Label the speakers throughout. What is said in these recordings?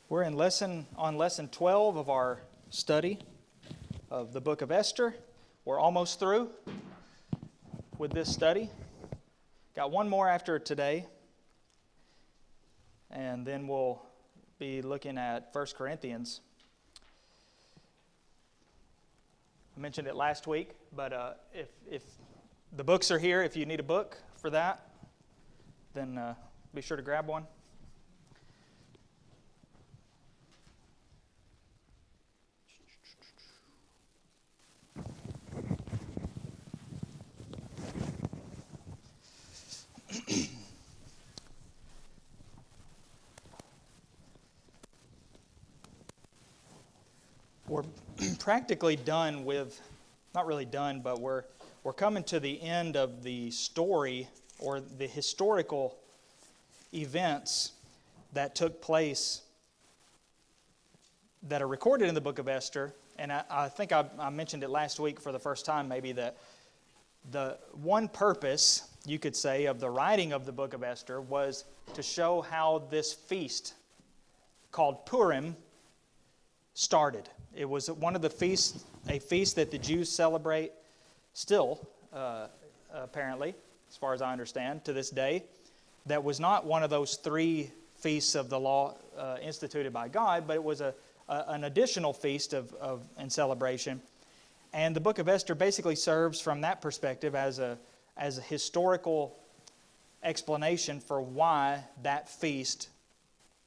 Speaker 1: We're in lesson 12 of our study of the book of Esther. We're almost through with this study. Got one more after today, and then we'll be looking at 1 Corinthians. I mentioned it last week, but if the books are here, if you need a book for that, then be sure to grab one. We're practically done with, not really done, but we're coming to the end of the story or the historical events that took place that are recorded in the book of Esther. And I think I mentioned it last week for the first time maybe, that the one purpose, you could say, of the writing of the book of Esther was to show how this feast called Purim started. It was one of the feasts, a feast that the Jews celebrate still, apparently, as far as I understand, to this day. That was not one of those three feasts of the law instituted by God, but it was an additional feast and celebration. And the book of Esther basically serves from that perspective as a historical explanation for why that feast,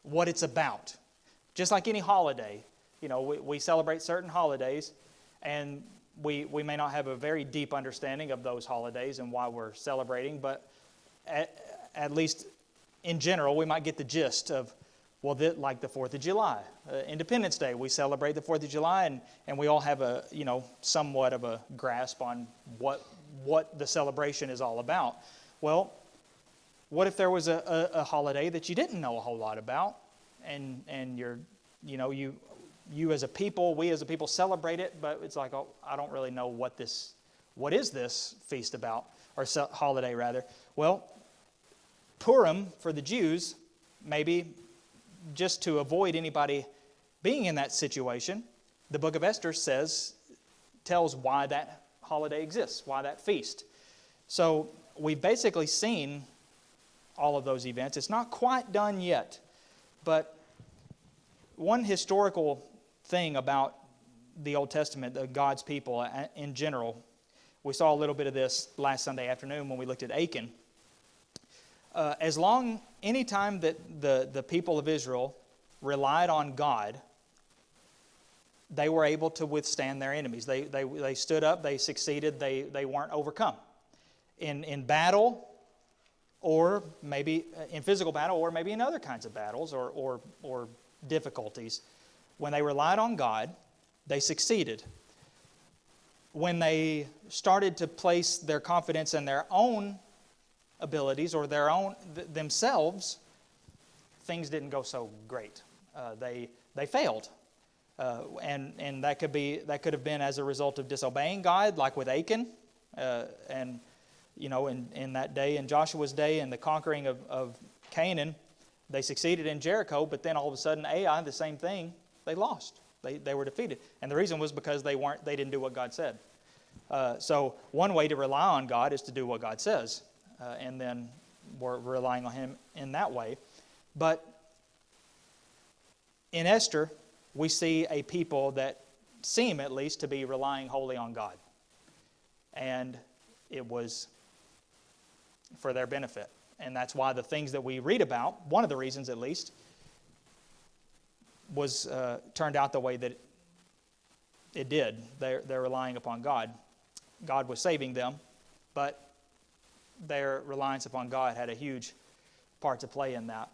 Speaker 1: what it's about. Just like any holiday. You know, we celebrate certain holidays, and we may not have a very deep understanding of those holidays and why we're celebrating, but at least in general, we might get the gist of, well, like the 4th of July. Independence Day, we celebrate the 4th of July, and we all have somewhat of a grasp on what the celebration is all about. Well, what if there was a holiday that you didn't know a whole lot about, and you as a people, we as a people celebrate it, but it's like, oh, I don't really know what is this feast about, or holiday rather. Well, Purim for the Jews, maybe just to avoid anybody being in that situation, the book of Esther tells why that holiday exists, why that feast. So we've basically seen all of those events. It's not quite done yet, but one historical thing about the Old Testament, God's people in general, we saw a little bit of this last Sunday afternoon when we looked at Achan. Anytime that the people of Israel relied on God, they were able to withstand their enemies. They stood up, they succeeded, they weren't overcome. In battle, or maybe in physical battle, or maybe in other kinds of battles or difficulties. When they relied on God, they succeeded. When they started to place their confidence in their own abilities or themselves, things didn't go so great. They failed, and that could have been as a result of disobeying God, like with Achan, and in that day, in Joshua's day, and the conquering of Canaan, they succeeded in Jericho, but then all of a sudden Ai, the same thing, they lost. They were defeated, and the reason was because they didn't do what God said. So one way to rely on God is to do what God says. And then we're relying on Him in that way. But in Esther, we see a people that seem, at least, to be relying wholly on God. And it was for their benefit. And that's why the things that we read about, one of the reasons at least, was turned out the way that it did. They're relying upon God. God was saving them, but their reliance upon God had a huge part to play in that.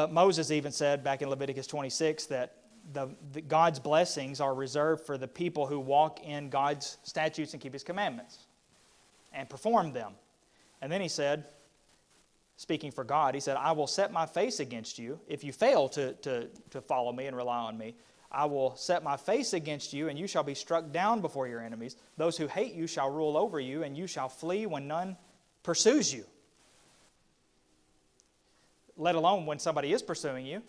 Speaker 1: Moses even said back in Leviticus 26 that God's blessings are reserved for the people who walk in God's statutes and keep His commandments and perform them. And then he said, speaking for God, He said, I will set my face against you. If you fail to follow me and rely on me, I will set my face against you, and you shall be struck down before your enemies. Those who hate you shall rule over you, and you shall flee when none pursues you. Let alone when somebody is pursuing you.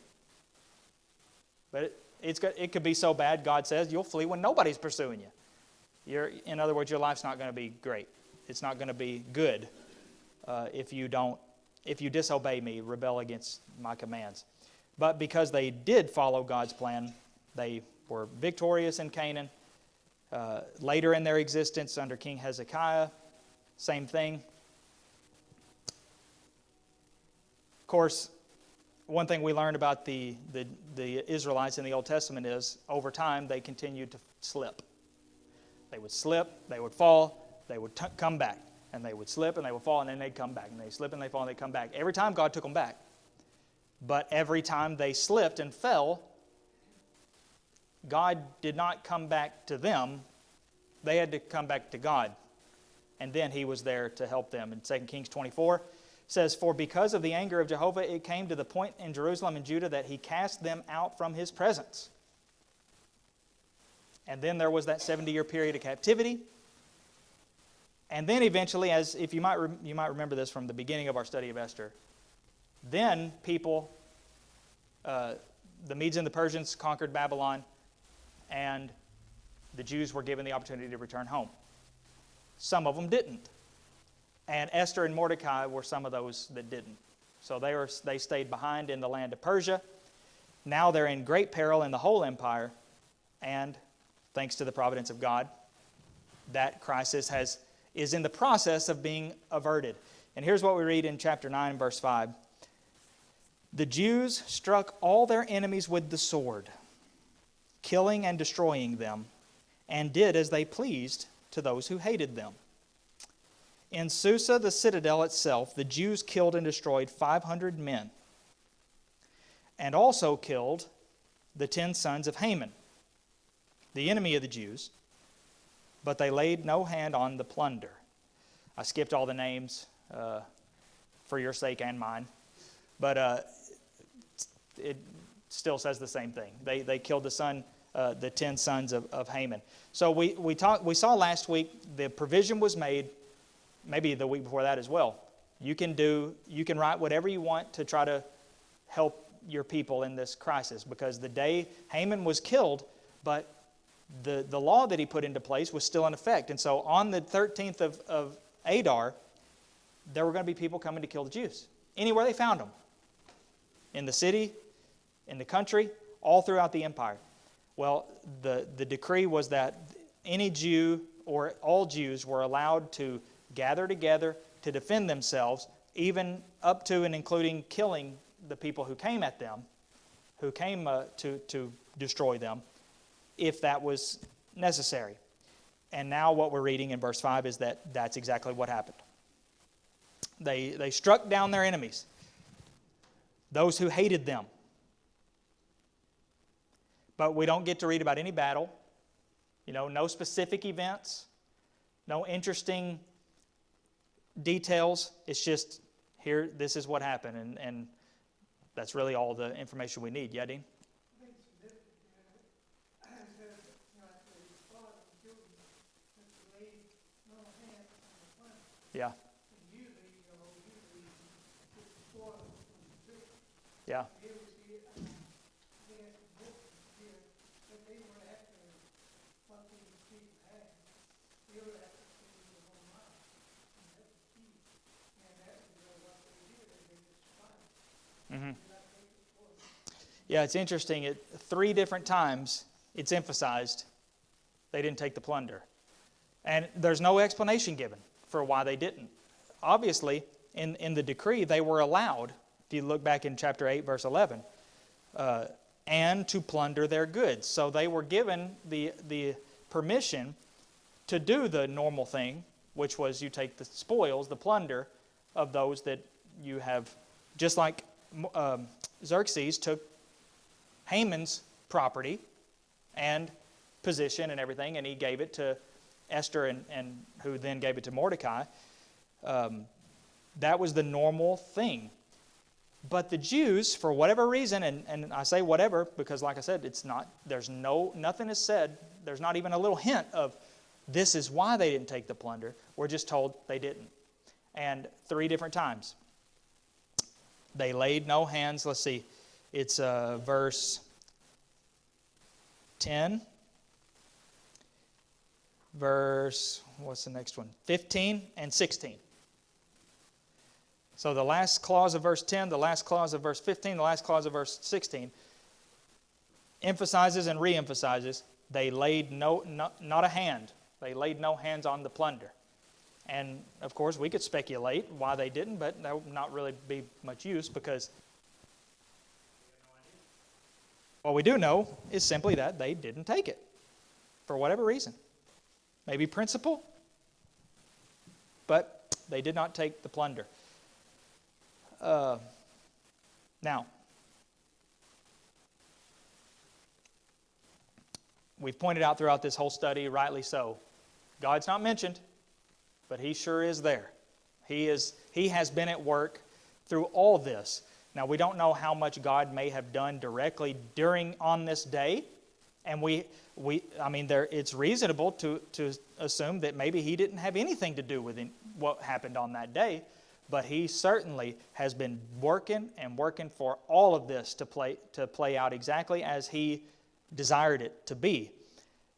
Speaker 1: But it could be so bad, God says, you'll flee when nobody's pursuing you. In other words, your life's not going to be great. It's not going to be good if you disobey me, rebel against my commands. But because they did follow God's plan, they were victorious in Canaan. Later in their existence, under King Hezekiah, same thing. Of course, one thing we learned about the Israelites in the Old Testament is, over time, they continued to slip. They would slip, they would fall, they would come back. And they would slip and they would fall, and then they'd come back. And they'd slip and they'd fall and they'd come back. Every time God took them back. But every time they slipped and fell, God did not come back to them. They had to come back to God. And then He was there to help them. In 2 Kings 24, says, "For because of the anger of Jehovah, it came to the point in Jerusalem and Judah that He cast them out from His presence." And then there was that 70-year period of captivity. And then eventually, as if you might remember this from the beginning of our study of Esther, then people, the Medes and the Persians conquered Babylon, and the Jews were given the opportunity to return home. Some of them didn't. And Esther and Mordecai were some of those that didn't. So they stayed behind in the land of Persia. Now they're in great peril in the whole empire, and thanks to the providence of God, that crisis is in the process of being averted. And here's what we read in chapter 9, verse 5. "The Jews struck all their enemies with the sword, killing and destroying them, and did as they pleased to those who hated them. In Susa, the citadel itself, the Jews killed and destroyed 500 men, and also killed the 10 sons of Haman, the enemy of the Jews, but they laid no hand on the plunder." I skipped all the names for your sake and mine, but it still says the same thing. They killed the 10 sons of Haman. So we saw last week the provision was made, maybe the week before that as well. You can write whatever you want to try to help your people in this crisis, because the day Haman was killed, but the law that he put into place was still in effect. And so on the 13th of Adar, there were going to be people coming to kill the Jews. Anywhere they found them. In the city, in the country, all throughout the empire. Well, the decree was that any Jew or all Jews were allowed to gather together to defend themselves, even up to and including killing the people who came at them, who came to destroy them, if that was necessary. And now what we're reading in verse 5 is that that's exactly what happened. They struck down their enemies, those who hated them. But we don't get to read about any battle, no specific events, no interesting details. It's just, here, this is what happened, and that's really all the information we need. Yeah, Dean? Yeah. Yeah. Mm-hmm. Yeah, it's interesting. 3 different times it's emphasized they didn't take the plunder. And there's no explanation given for why they didn't. Obviously, in the decree, they were allowed, if you look back in chapter 8, verse 11, and to plunder their goods. So they were given the permission to do the normal thing, which was you take the spoils, the plunder of those that you have, just like Xerxes took Haman's property and position and everything, and he gave it to Esther, and who then gave it to Mordecai. That was the normal thing. But the Jews, for whatever reason, and I say whatever because, like I said, nothing is said. There's not even a little hint of this is why they didn't take the plunder. We're just told they didn't. And 3 different times. They laid no hands. Let's see. It's verse 10, verse, what's the next one? 15 and 16. So the last clause of verse 10, the last clause of verse 15, the last clause of verse 16 emphasizes and re-emphasizes they laid not a hand. They laid no hands on the plunder. And, of course, we could speculate why they didn't, but that would not really be much use because what we do know is simply that they didn't take it for whatever reason. Maybe principle, but they did not take the plunder. Now, we've pointed out throughout this whole study, rightly so, God's not mentioned, but He sure is there. He has been at work through all this. Now, we don't know how much God may have done directly on this day, and it's reasonable to assume that maybe He didn't have anything to do with what happened on that day, but He certainly has been working and working for all of this to play out exactly as He desired it to be.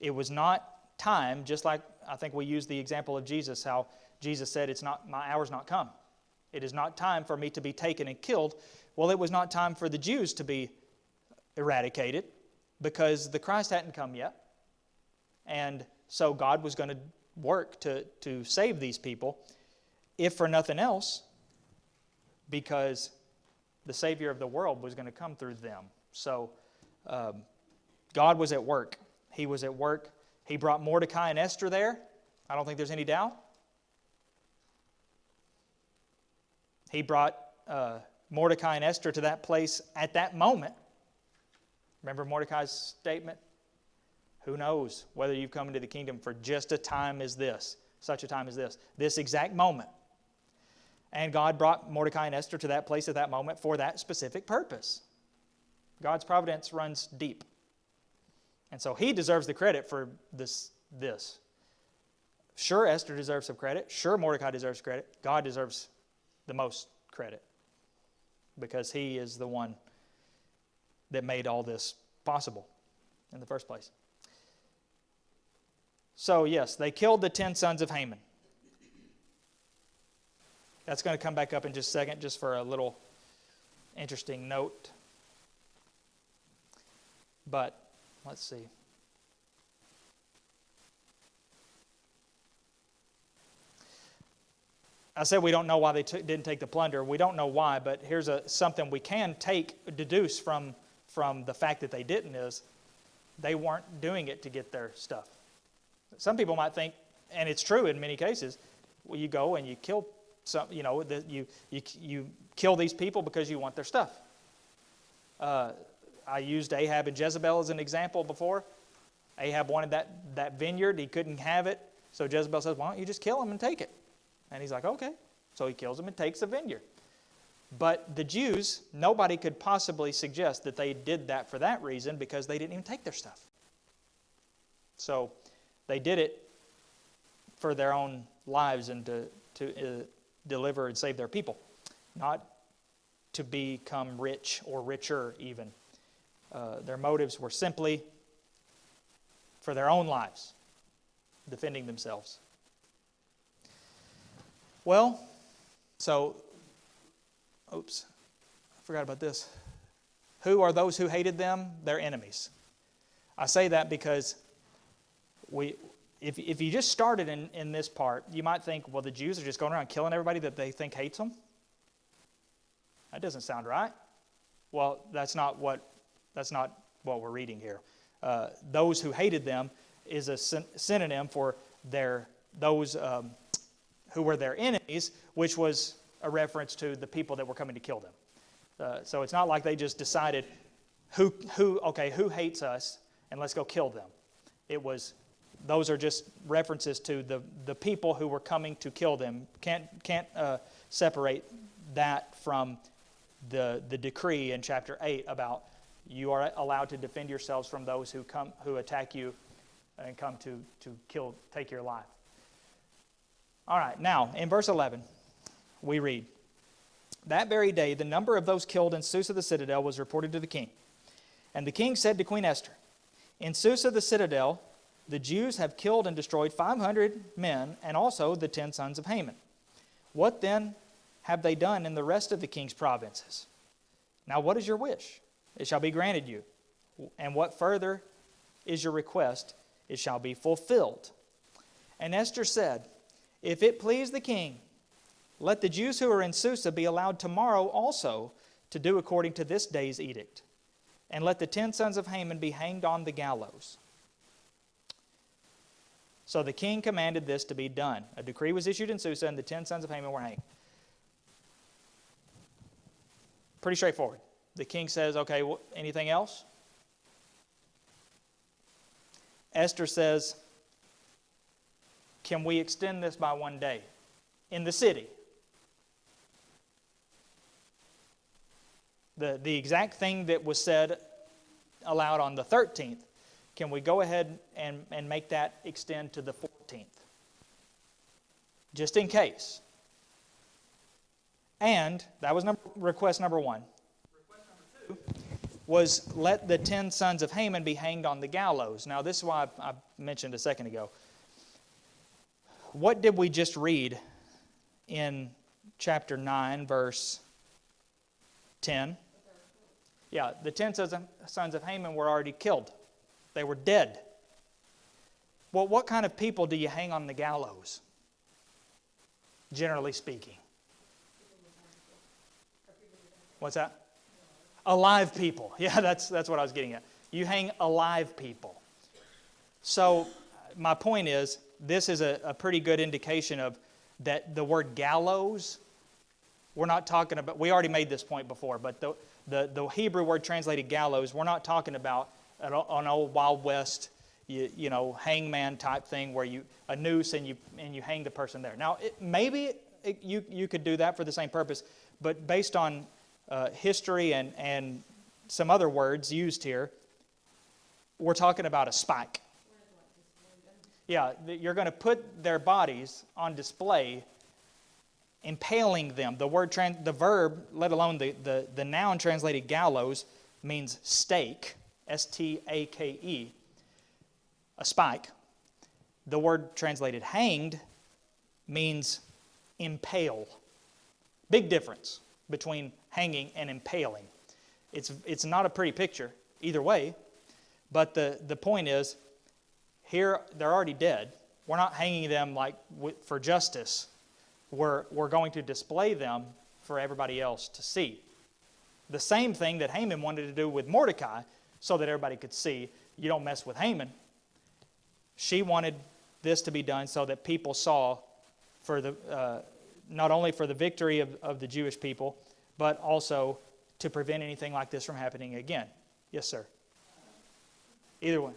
Speaker 1: It was not time, just like I think we used the example of Jesus, how Jesus said, my hour's not come. It is not time for me to be taken and killed. Well, it was not time for the Jews to be eradicated because the Christ hadn't come yet. And so God was going to work to save these people, if for nothing else, because the Savior of the world was going to come through them. So God was at work. He was at work. He brought Mordecai and Esther there. I don't think there's any doubt. He brought Mordecai and Esther to that place at that moment. Remember Mordecai's statement? Who knows whether you've come into the kingdom for just a time as this, such a time as this exact moment. And God brought Mordecai and Esther to that place at that moment for that specific purpose. God's providence runs deep. And so He deserves the credit for this. Sure, Esther deserves some credit. Sure, Mordecai deserves credit. God deserves the most credit because He is the one that made all this possible in the first place. So, yes, they killed the 10 sons of Haman. That's going to come back up in just a second, just for a little interesting note. But, let's see. I said we don't know why they didn't take the plunder. We don't know why, but here's something we can deduce from the fact that they didn't is they weren't doing it to get their stuff. Some people might think, and it's true in many cases, well, you go and you kill you kill these people because you want their stuff. I used Ahab and Jezebel as an example before. Ahab wanted that vineyard. He couldn't have it. So Jezebel says, why don't you just kill him and take it? And he's like, okay. So he kills him and takes the vineyard. But the Jews, nobody could possibly suggest that they did that for that reason because they didn't even take their stuff. So they did it for their own lives and to deliver and save their people, not to become rich or richer even. Their motives were simply for their own lives, defending themselves. Well, so, I forgot about this. Who are those who hated them? Their enemies. I say that because if you just started in this part, you might think, well, the Jews are just going around killing everybody that they think hates them. That doesn't sound right. Well, that's not what we're reading here. Those who hated them is a synonym for those who were their enemies, which was a reference to the people that were coming to kill them. So it's not like they just decided who hates us and let's go kill them. Those are just references to the people who were coming to kill them. Can't separate that from the decree in chapter 8 about you are allowed to defend yourselves from those who attack you and come to take your life. All right, now in verse 11, we read, that very day the number of those killed in Susa the citadel was reported to the king. And the king said to Queen Esther, In Susa the citadel, the Jews have killed and destroyed 500 men, and also the 10 sons of Haman. What then have they done in the rest of the king's provinces? Now what is your wish? It shall be granted you. And what further is your request? It shall be fulfilled. And Esther said, if it please the king, let the Jews who are in Susa be allowed tomorrow also to do according to this day's edict. And let the 10 sons of Haman be hanged on the gallows. So the king commanded this to be done. A decree was issued in Susa, and the 10 sons of Haman were hanged. Pretty straightforward. The king says, okay, anything else? Esther says, can we extend this by one day in the city? The exact thing that was said aloud on the 13th, can we go ahead and make that extend to the 14th? Just in case. And that was request number one. Request number two was let the 10 sons of Haman be hanged on the gallows. Now this is why I mentioned a second ago. What did we just read in chapter 9, verse 10? Yeah, the 10 sons of Haman were already killed. They were dead. Well, what kind of people do you hang on the gallows? Generally speaking. What's that? Alive people. Yeah, that's what I was getting at. You hang alive people. So my point is, this is a pretty good indication of that the word gallows, we're not talking about, we already made this point before, but the Hebrew word translated gallows, we're not talking about an old Wild West, you know, hangman type thing where a noose and you hang the person there. Now, maybe you could do that for the same purpose, but based on history and some other words used here, we're talking about a spike. Yeah, you're going to put their bodies on display, impaling them. The verb, let alone the noun translated gallows, means stake, S-T-A-K-E, a spike. The word translated hanged means impale. Big difference between hanging and impaling. It's not a pretty picture either way, but the point is, here they're already dead. We're not hanging them like for justice. We're going to display them for everybody else to see. The same thing that Haman wanted to do with Mordecai, so that everybody could see, you don't mess with Haman. She wanted this to be done so that people saw for not only for the victory of the Jewish people, but also to prevent anything like this from happening again. Yes, sir. Either one.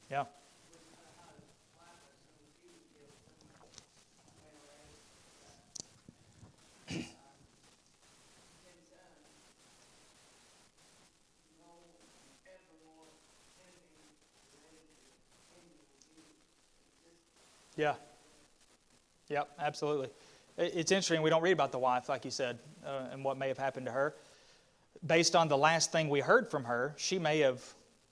Speaker 1: Yeah. Yeah. Yep, absolutely. It's interesting, we don't read about the wife, like you said, and what may have happened to her. Based on the last thing we heard from her, she may have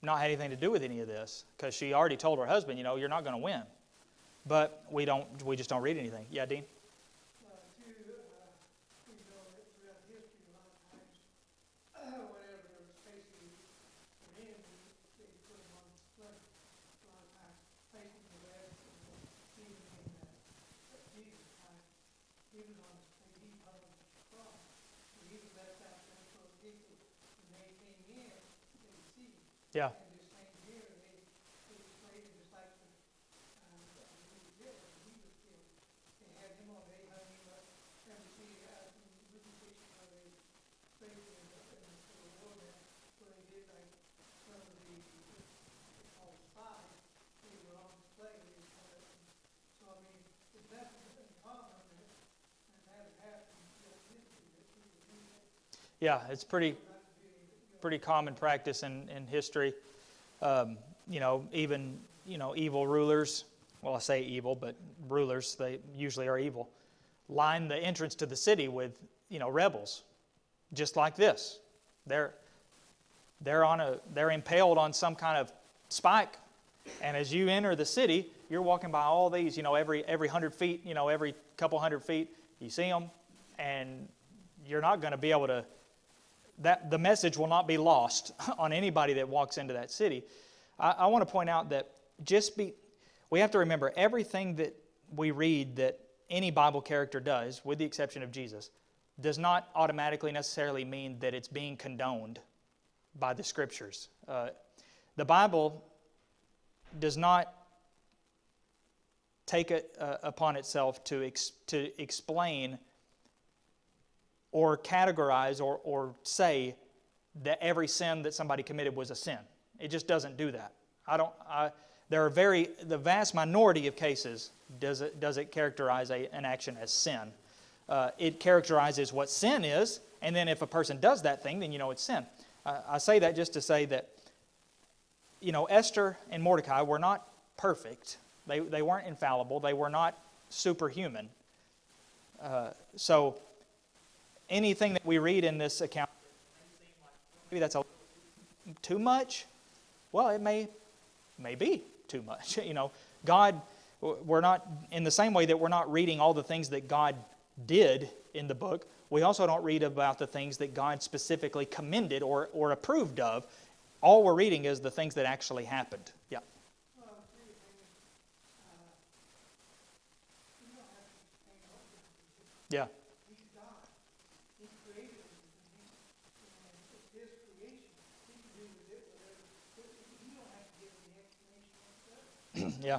Speaker 1: not had anything to do with any of this, because she already told her husband, you know, you're not going to win. But we just don't read anything. Yeah, Dean? Yeah. Yeah, it's pretty common practice in history. You know, even, you know, evil rulers, well, I say evil, but rulers, they usually are evil, line the entrance to the city with, rebels, just like this. They're impaled on some kind of spike, and as you enter the city, you're walking by all these, every 100 feet, every couple hundred feet, you see them, and you're not going to be able to. The message will not be lost on anybody that walks into that city. I want to point out that we have to remember everything that we read that any Bible character does, with the exception of Jesus, does not automatically necessarily mean that it's being condoned by the Scriptures. The Bible does not take it upon itself to explain or categorize or say that every sin that somebody committed was a sin. It just doesn't do that. The vast minority of cases does it characterize an action as sin. It characterizes what sin is, and then if a person does that thing, then it's sin. I say that just to say that, Esther and Mordecai were not perfect. They weren't infallible. They were not superhuman. So anything that we read in this account, maybe that's too much. Well, it may be too much. God, we're not, in the same way that we're not reading all the things that God did in the book, we also don't read about the things that God specifically commended or approved of. All we're reading is the things that actually happened. Yeah. Yeah. Yeah.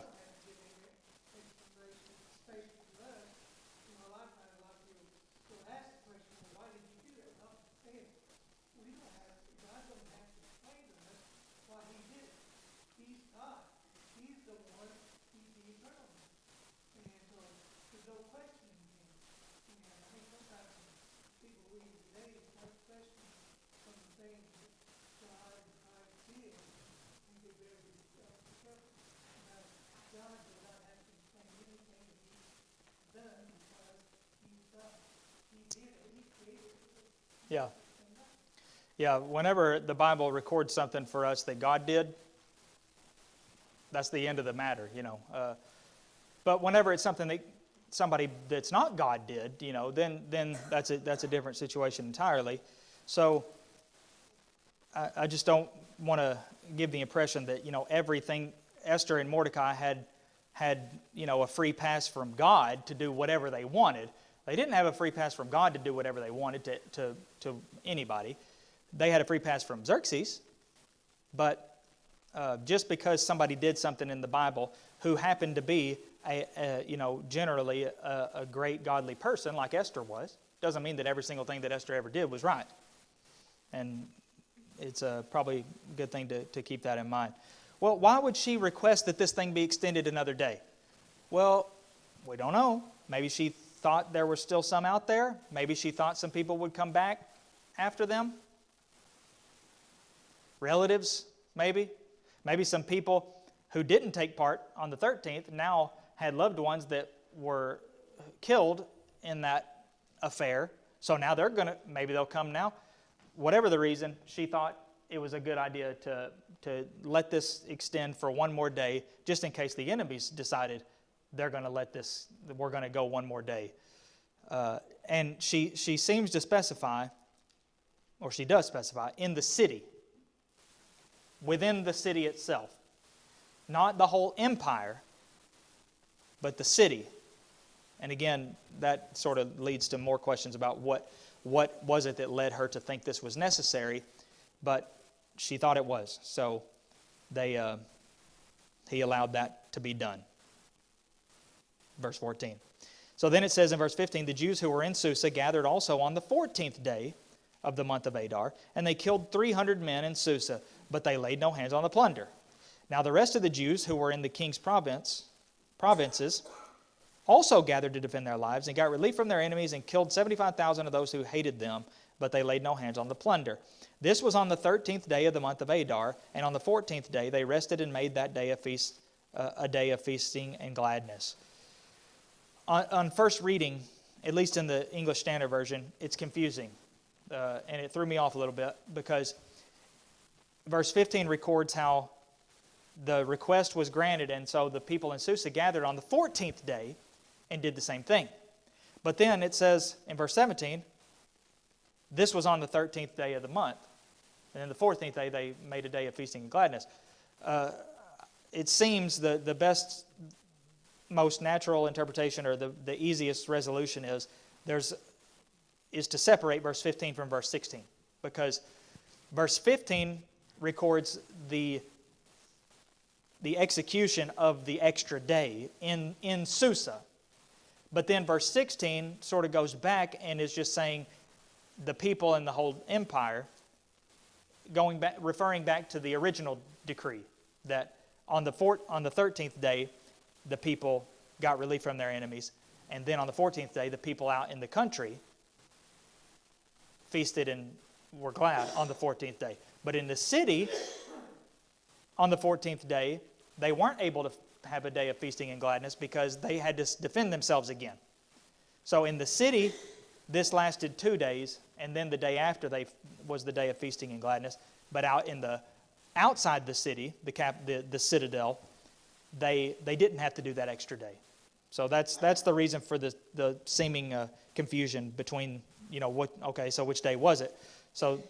Speaker 1: Yeah. Yeah, whenever the Bible records something for us that God did, that's the end of the matter, But whenever it's something that somebody that's not God did, then that's a different situation entirely. So I just don't want to give the impression that, everything Esther and Mordecai had a free pass from God to do whatever they wanted. They didn't have a free pass from God to do whatever they wanted to anybody. They had a free pass from Xerxes, but just because somebody did something in the Bible who happened to be generally a great godly person like Esther was, doesn't mean that every single thing that Esther ever did was right. And it's probably a good thing to keep that in mind. Well, why would she request that this thing be extended another day? Well, we don't know. Maybe she thought there were still some out there. Maybe she thought some people would come back after them. Relatives, maybe. Maybe some people who didn't take part on the 13th now had loved ones that were killed in that affair. So now maybe they'll come now. Whatever the reason, she thought it was a good idea to let this extend for one more day, just in case the enemies decided we're going to go one more day. And she seems to specify, or she does specify, in the city, within the city itself. Not the whole empire, but the city. And again, that sort of leads to more questions about what was it that led her to think this was necessary, but she thought it was. So he allowed that to be done. Verse 14. So then it says in verse 15, the Jews who were in Susa gathered also on the 14th day of the month of Adar, and they killed 300 men in Susa, but they laid no hands on the plunder. Now the rest of the Jews who were in the king's provinces also gathered to defend their lives and got relief from their enemies and killed 75,000 of those who hated them, but they laid no hands on the plunder. This was on the 13th day of the month of Adar, and on the 14th day they rested and made that day a day of feasting and gladness. On first reading, at least in the English Standard Version, it's confusing. And it threw me off a little bit because verse 15 records how the request was granted, and so the people in Susa gathered on the 14th day and did the same thing. But then it says in verse 17, this was on the 13th day of the month. And then the 14th day, they made a day of feasting and gladness. It seems the best, most natural interpretation, or the easiest resolution is to separate verse 15 from verse 16. Because verse 15 records the execution of the extra day in Susa. But then verse 16 sort of goes back and is just saying the people and the whole empire, referring back to the original decree that on the 13th day the people got relief from their enemies, and then on the 14th day the people out in the country feasted and were glad on the 14th day. But in the city, on the 14th day, they weren't able to have a day of feasting and gladness because they had to defend themselves again. So in the city, this lasted 2 days, and then the day after was the day of feasting and gladness. But outside the city, the citadel, they didn't have to do that extra day. So that's the reason for the seeming confusion between, so which day was it? So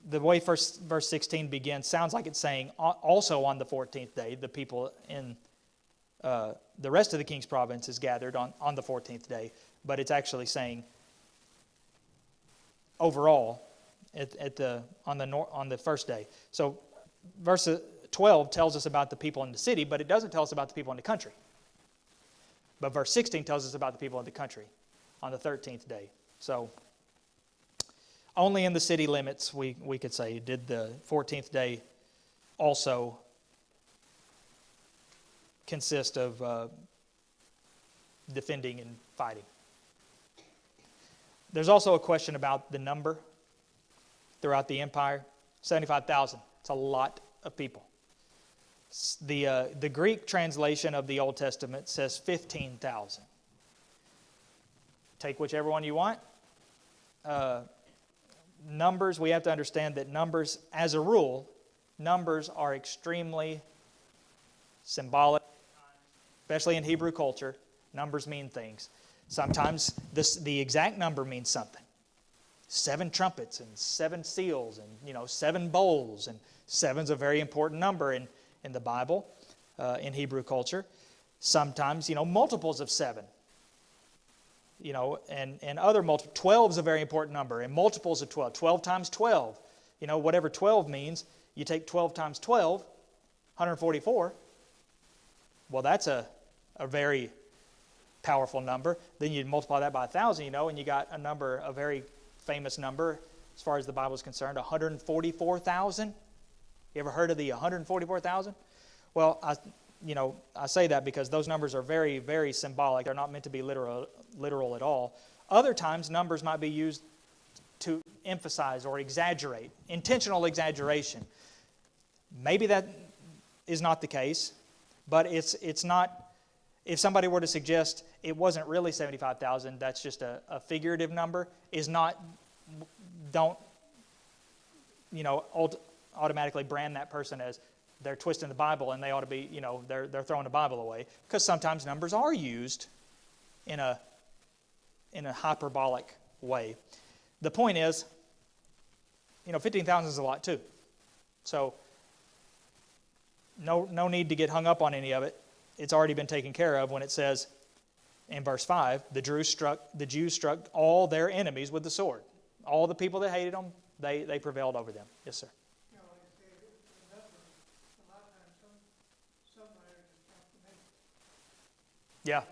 Speaker 1: the way verse 16 begins sounds like it's saying also on the 14th day, the people in the rest of the king's province is gathered on the 14th day, but it's actually saying overall on the first day. So verse 12 tells us about the people in the city, but it doesn't tell us about the people in the country. But verse 16 tells us about the people in the country on the 13th day. So only in the city limits, we could say, did the 14th day also consist of defending and fighting. There's also a question about the number throughout the empire. 75,000. It's a lot of people. The Greek translation of the Old Testament says 15,000. Take whichever one you want. Numbers, we have to understand that numbers, as a rule, numbers are extremely symbolic, especially in Hebrew culture. Numbers mean things. Sometimes the exact number means something. 7 trumpets and 7 seals and 7 bowls, and 7's a very important number in the Bible, in Hebrew culture. Sometimes multiples of 7. And other multiples. 12 is a very important number, and multiples of 12. 12 times 12. Whatever 12 means, you take 12 times 12, 144. Well, that's a very powerful number. Then you multiply that by 1,000, and you got a very famous number as far as the Bible is concerned, 144,000. You ever heard of the 144,000? Well, I say that because those numbers are very, very symbolic. They're not meant to be literal at all. Other times, numbers might be used to emphasize or exaggerate, intentional exaggeration. Maybe that is not the case, but it's not. If somebody were to suggest it wasn't really 75,000, that's just a figurative number, don't automatically brand that person as they're twisting the Bible and they ought to be, they're throwing the Bible away, because sometimes numbers are used in a hyperbolic way. The point is, 15,000 is a lot too. So no need to get hung up on any of it. It's already been taken care of when it says in verse 5, the Jews struck all their enemies with the sword. All the people that hated them, they prevailed over them. Yes, sir. Yeah.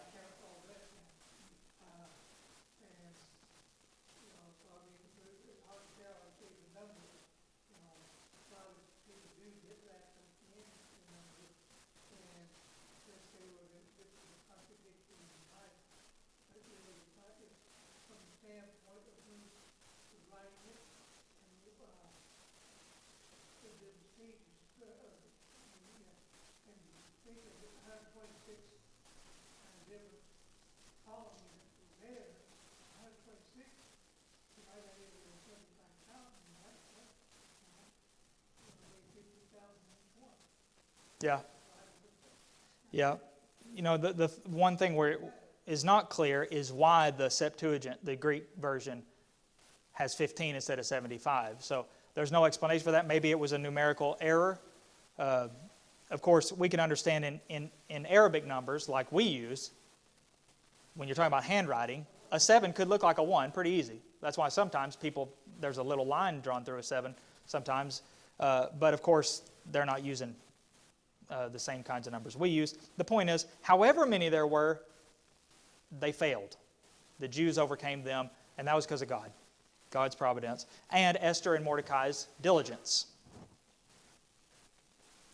Speaker 1: Yeah. Yeah. You know, the one thing where it is not clear is why the Septuagint, the Greek version, has 15 instead of 75. So there's no explanation for that. Maybe it was a numerical error. Of course, we can understand in Arabic numbers like we use, when you're talking about handwriting, a 7 could look like a 1 pretty easy. That's why sometimes there's a little line drawn through a 7 sometimes. But of course, they're not using the same kinds of numbers we use. The point is, however many there were, they failed. The Jews overcame them, and that was because of God, God's providence, and Esther and Mordecai's diligence.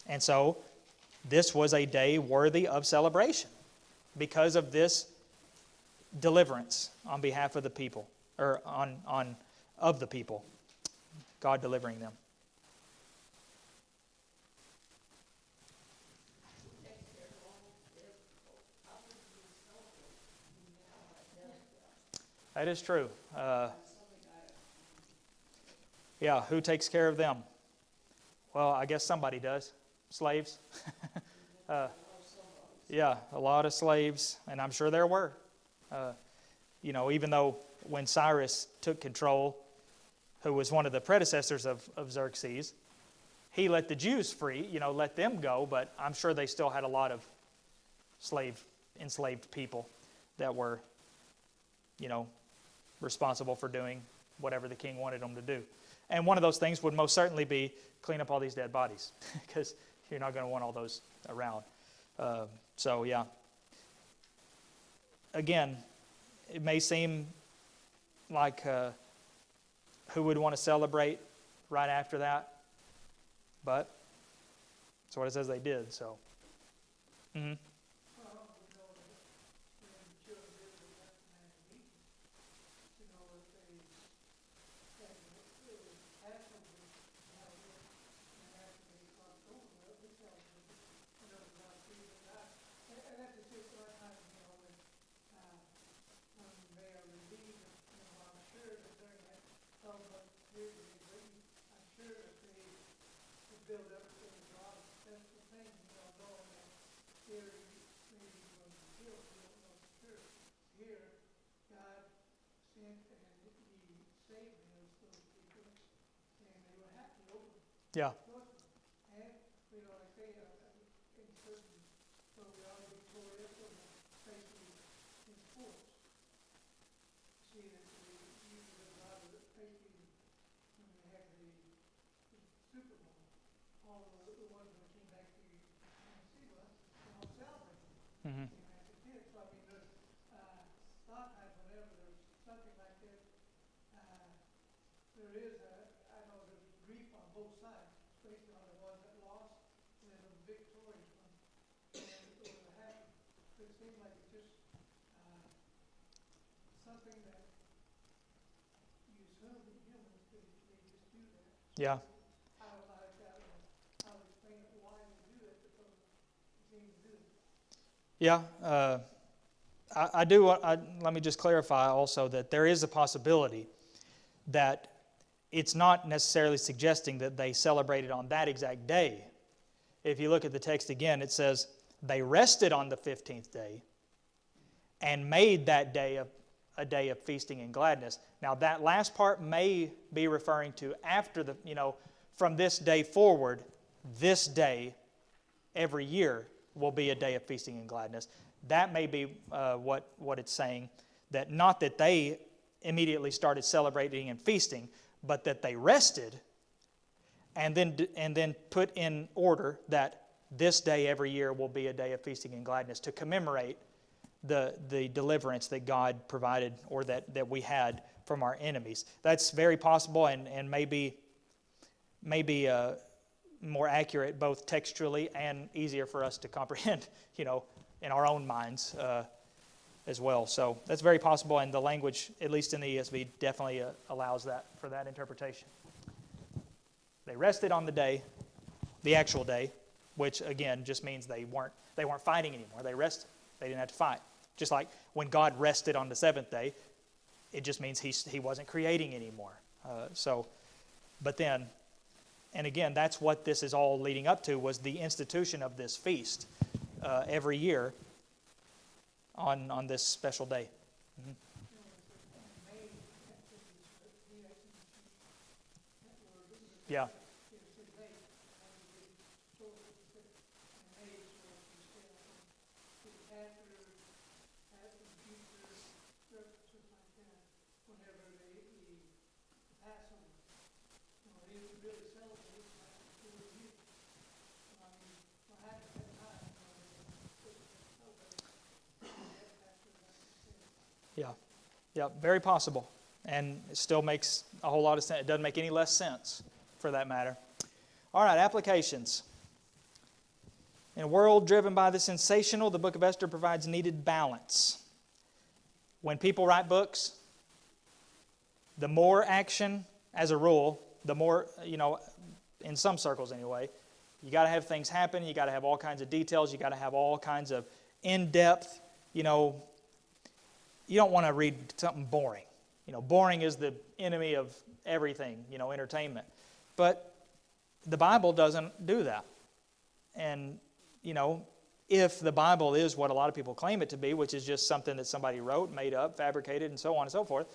Speaker 1: And so, this was a day worthy of celebration because of this deliverance on behalf of the people, or of the people, God delivering them. That is true. Yeah, who takes care of them? Well, I guess somebody does. Slaves. Yeah, a lot of slaves, and I'm sure there were. Even though when Cyrus took control, who was one of the predecessors of Xerxes, he let the Jews free, let them go, but I'm sure they still had a lot of enslaved people that were, responsible for doing whatever the king wanted them to do. And one of those things would most certainly be clean up all these dead bodies, because you're not going to want all those around. So, yeah. Again, it may seem like who would want to celebrate right after that, but that's what it says they did. So, yeah. Mm-hmm. Yeah. Yeah. Let me just clarify also that there is a possibility that it's not necessarily suggesting that they celebrated on that exact day. If you look at the text again, it says, they rested on the 15th day and made that day a day of feasting and gladness. Now, that last part may be referring to after from this day forward, this day every year will be a day of feasting and gladness. That may be what it's saying, that not that they immediately started celebrating and feasting, but that they rested and then put in order that this day every year will be a day of feasting and gladness to commemorate the deliverance that God provided, or that we had from our enemies. That's very possible and maybe more accurate both textually and easier for us to comprehend, in our own minds as well. So that's very possible, and the language, at least in the ESV, definitely allows that for that interpretation. They rested on the day, the actual day, which again just means they weren't fighting anymore. They rested. They didn't have to fight. Just like when God rested on the seventh day, it just means he wasn't creating anymore. But then, and again, that's what this is all leading up to, was the institution of this feast every year on this special day. Mm-hmm. Yeah. Yeah. Yeah, very possible. And it still makes a whole lot of sense. It doesn't make any less sense, for that matter. All right, applications. In a world driven by the sensational, the book of Esther provides needed balance. When people write books, the more action, as a rule, the more, in some circles anyway, you got to have things happen, you got to have all kinds of details, you got to have all kinds of in-depth, you don't want to read something boring. Boring is the enemy of everything, entertainment. But the Bible doesn't do that. And, if the Bible is what a lot of people claim it to be, which is just something that somebody wrote, made up, fabricated, and so on and so forth,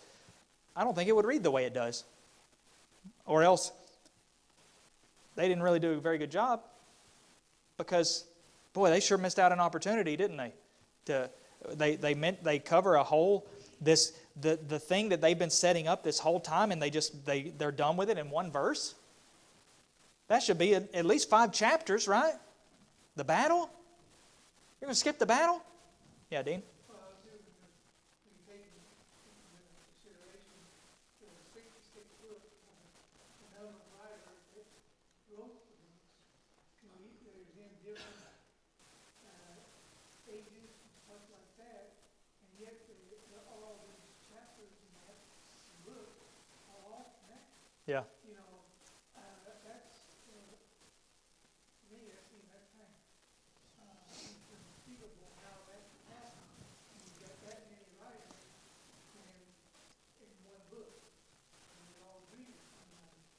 Speaker 1: I don't think it would read the way it does. Or else they didn't really do a very good job, because, boy, they sure missed out an opportunity, didn't they? They cover a whole, the thing that they've been setting up this whole time, and they're done with it in one verse. That should be at least 5 chapters, right? The battle? You're going to skip the battle? Yeah, Dean? Yeah.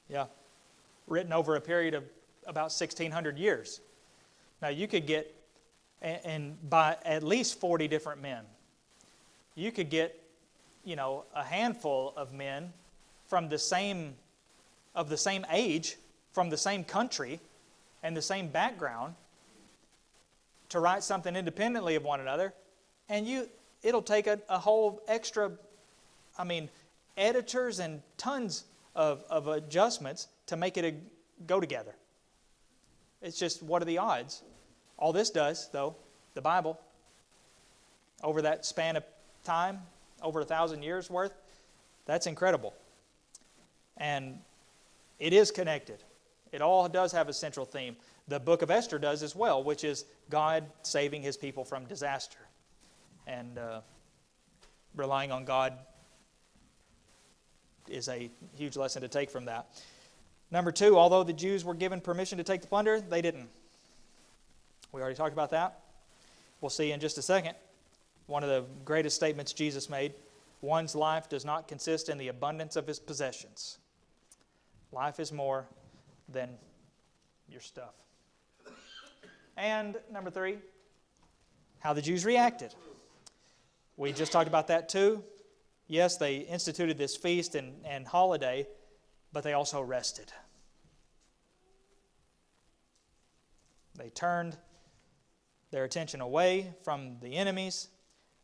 Speaker 1: Yeah. Written over a period of about 1,600 years. Now you could get, and by at least 40 different men, you could get, a handful of men from the same age, from the same country, and the same background, to write something independently of one another, and it'll take a whole extra, editors and tons of adjustments to make it go together. It's just, what are the odds? All this does, though, the Bible, over that span of time, over 1,000 years worth, that's incredible. And it is connected. It all does have a central theme. The book of Esther does as well, which is God saving his people from disaster. And relying on God is a huge lesson to take from that. Number 2, although the Jews were given permission to take the plunder, they didn't. We already talked about that. We'll see in just a second. One of the greatest statements Jesus made: one's life does not consist in the abundance of his possessions. Life is more than your stuff. And number 3, how the Jews reacted. We just talked about that too. Yes, they instituted this feast and holiday, but they also rested. They turned their attention away from the enemies.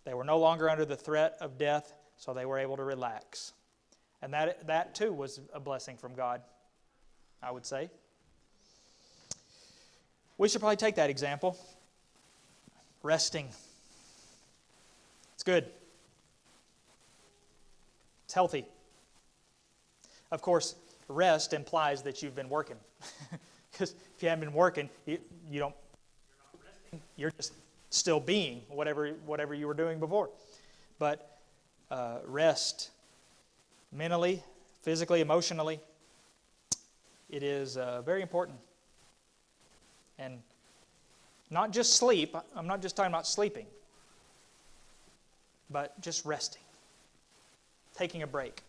Speaker 1: They were no longer under the threat of death, so they were able to relax. And that too was a blessing from God, I would say. We should probably take that example. Resting. It's good. It's healthy. Of course, rest implies that you've been working. Because if you haven't been working, you're not resting. You're just still being whatever you were doing before. But rest, mentally, physically, emotionally, it is very important. And not just sleep. I'm not just talking about sleeping. but just resting, taking a break.